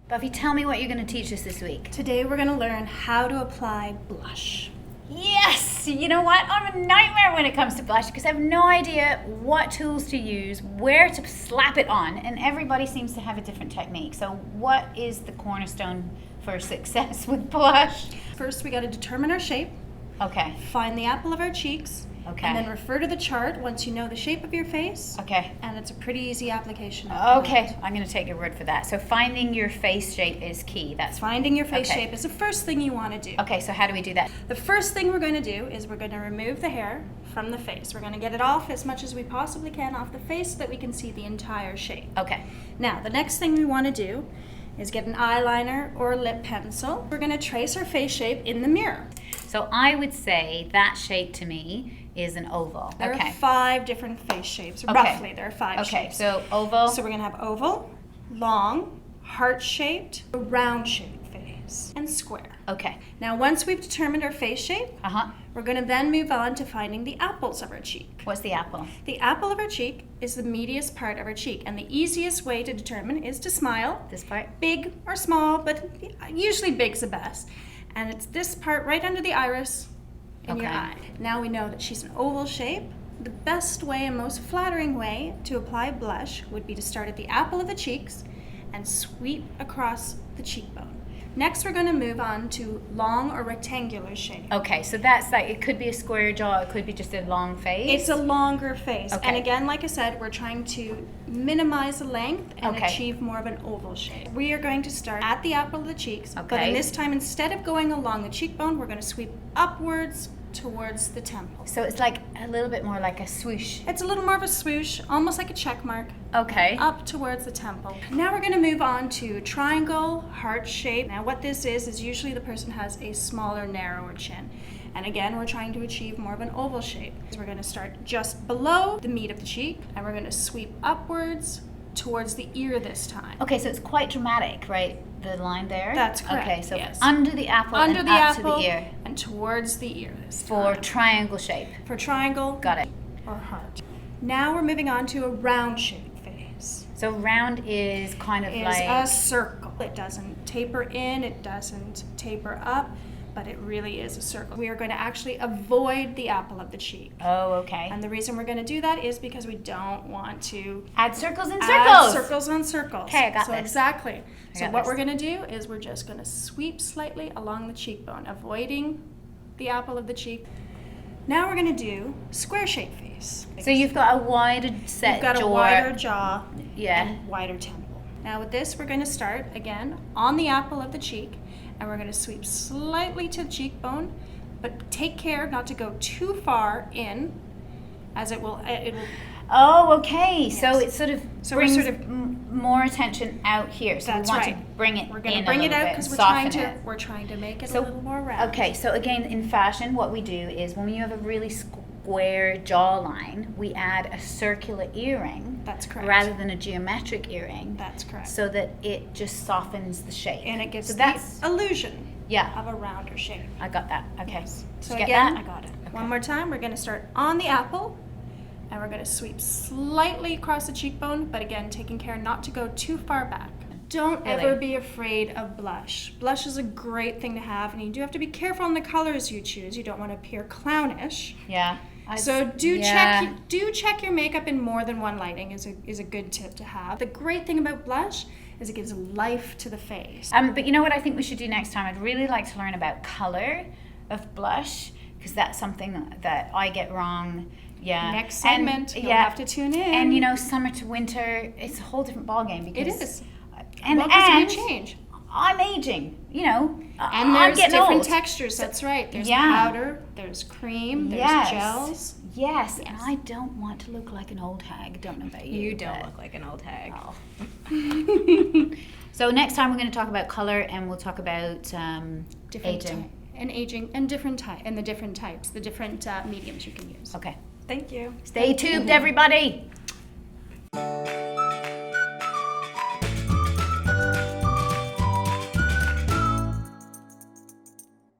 Buffy, tell me what you're going to teach us this week. Today we're going to learn how to apply blush. Yes! You know what? I'm a nightmare when it comes to blush because I have no idea what tools to use, where to slap it on, and everybody seems to have a different technique. So what is the cornerstone for success with blush? First, we got to determine our shape. Okay. Find the apple of our cheeks. Okay. And then refer to the chart once you know the shape of your face. Okay. And it's a pretty easy application. Okay, I'm going to take your word for that. So finding your face shape is key. That's Finding your face shape is the first thing you want to do. Okay, so how do we do that? The first thing we're going to do is we're going to remove the hair from the face. We're going to get it off as much as we possibly can off the face so that we can see the entire shape. Okay. Now, the next thing we want to do is get an eyeliner or a lip pencil. We're going to trace our face shape in the mirror. So I would say that shape to me is an oval. There okay. are 5 different face shapes. Okay. Roughly, there are 5 Okay, shapes. so oval. So we're going to have oval, long, heart-shaped, a round-shaped face, and square. Okay. Now, once we've determined our face shape, we're going to then move on to finding the apples of our cheek. What's the apple? The apple of our cheek is the meatiest part of our cheek, and the easiest way to determine is to smile. This part? Big or small, but usually big's the best. And it's this part right under the iris in your eye. Now we know that she's an oval shape. The best way and most flattering way to apply blush would be to start at the apple of the cheeks and sweep across the cheekbone. Next, we're going to move on to long or rectangular shape. Okay, so that's like, it could be a square jaw, it could be just a long face. It's a longer face. Okay. And again, like I said, we're trying to minimize the length and achieve more of an oval shape. We are going to start at the apple of the cheeks, but in this time, instead of going along the cheekbone, we're going to sweep upwards towards the temple. So it's like a little bit more like a swoosh. It's a little more of a swoosh, almost like a check mark. Okay. Up towards the temple. Now we're going to move on to triangle, heart shape. Now what this is usually the person has a smaller, narrower chin. And again, we're trying to achieve more of an oval shape. So we're going to start just below the meat of the cheek, and we're going to sweep upwards towards the ear this time. Okay, so it's quite dramatic, right? The line there? That's correct. Okay, so yes. Under the apple under and the up apple to the ear. And towards the ear this For time. triangle shape. For triangle. Got it. Or heart. Now we're moving on to a round shaped face. So round is kind of like a circle. It doesn't taper in, it doesn't taper up, but it really is a circle. We are going to actually avoid the apple of the cheek. Oh, okay. And the reason we're going to do that is because we don't want to add circles and add circles. circles on circles. Okay, I got so this. Exactly. So what this. we're going to do is we're just going to sweep slightly along the cheekbone, avoiding the apple of the cheek. Now we're going to do square shaped face. So you've got a wider set You've got jaw. a wider jaw Yeah. and wider temple. Now with this, we're going to start again on the apple of the cheek, and we're going to sweep slightly to the cheekbone, but take care not to go too far in, as it will. Oh, okay. Yes. So it sort of So brings we're sort of more attention out here. So That's we want right. to bring it We're going in to bring a it little out bit because and we're trying to make it So- a little more round. Okay, so again, in fashion, what we do is when you have a really square jawline, we add a circular earring. That's correct. Rather than a geometric earring. That's correct. So that it just softens the shape. And it gives so the illusion yeah, of a rounder shape. I got that. Okay. Yes. Did So you get again, that? I got it. Okay. One more time, we're going to start on the apple, and we're going to sweep slightly across the cheekbone, but again, taking care not to go too far back. Don't Really? ever be afraid of blush. Blush is a great thing to have, and you do have to be careful on the colors you choose. You don't want to appear clownish. Yeah. So check your makeup in more than one lighting is a good tip to have. The great thing about blush is it gives life to the face. But you know what I think we should do next time? I'd really like to learn about color of blush, because that's something that I get wrong. Yeah. Next segment, you'll have to tune in. And you know, summer to winter, it's a whole different ballgame because it is. And Well, 'cause we change. I'm aging, you know. And I'm there's getting different old. textures, that's right. There's Yeah. powder, there's cream, there's Yes. gels. Yes, and I don't want to look like an old hag. Don't know about you. You don't but- look like an old hag. Oh. So next time we're going to talk about color, and we'll talk about Different aging. aging and different the different types, the different mediums you can use. Okay. Thank you. Stay tuned, everybody.